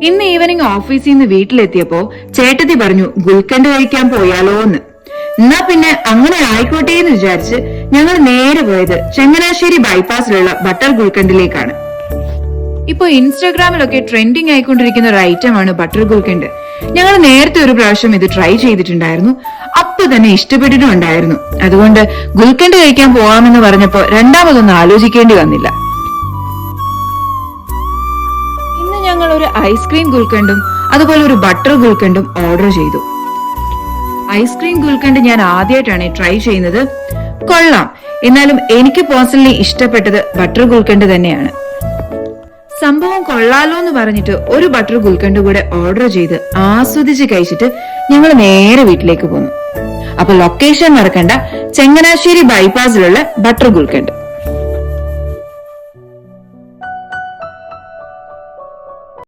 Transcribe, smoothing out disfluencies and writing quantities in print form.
ഇന്ന് ഈവനിങ് ഓഫീസിൽ നിന്ന് വീട്ടിലെത്തിയപ്പോ ചേട്ടത്തി പറഞ്ഞു ഗുൽക്കണ്ട് കഴിക്കാൻ പോയാലോ എന്ന്. എന്നാ പിന്നെ അങ്ങനെ ആയിക്കോട്ടെ എന്ന് വിചാരിച്ച് ഞങ്ങൾ നേരെ പോയത് ചങ്ങനാശ്ശേരി ബൈപ്പാസിലുള്ള ബട്ടർ ഗുൽക്കണ്ടിലേക്കാണ്. ഇപ്പൊ ഇൻസ്റ്റാഗ്രാമിലൊക്കെ ട്രെൻഡിങ് ആയിക്കൊണ്ടിരിക്കുന്ന ഒരു ഐറ്റമാണ് ബട്ടർ ഗുൽക്കണ്ട്. ഞങ്ങൾ നേരത്തെ ഒരു പ്രാവശ്യം ഇത് ട്രൈ ചെയ്തിട്ടുണ്ടായിരുന്നു. അപ്പൊ തന്നെ ഇഷ്ടപ്പെട്ടിട്ടുണ്ടായിരുന്നു. അതുകൊണ്ട് ഗുൽക്കണ്ട് കഴിക്കാൻ പോവാമെന്ന് പറഞ്ഞപ്പോ രണ്ടാമതൊന്നും ആലോചിക്കേണ്ടി വന്നില്ല. ഇന്ന് ഞങ്ങൾ ഒരു ഐസ്ക്രീം ഗുൽക്കണ്ടും അതുപോലെ ഒരു ബട്ടർ ഗുൽക്കണ്ടും ഓർഡർ ചെയ്തു. ഐസ്ക്രീം ഗുൽക്കണ്ട് ഞാൻ ആദ്യമായിട്ടാണ് ട്രൈ ചെയ്യുന്നത്. കൊള്ളാം. എന്നാലും എനിക്ക് പേഴ്സണലി ഇഷ്ടപ്പെട്ടത് ബട്ടർ ഗുൽക്കണ്ട് തന്നെയാണ്. സംഭവം കൊള്ളാലോ എന്ന് പറഞ്ഞിട്ട് ഒരു ബട്ടർ ഗുൽക്കണ്ട് കൂടെ ഓർഡർ ചെയ്ത് ആസ്വദിച്ച് കഴിച്ചിട്ട് ഞങ്ങൾ നേരെ വീട്ടിലേക്ക് പോന്നു. അപ്പൊ ലൊക്കേഷൻ മറക്കണ്ട, ചങ്ങനാശ്ശേരി ബൈപ്പാസിലുള്ള ബട്ടർ ഗുൽക്കണ്ട്.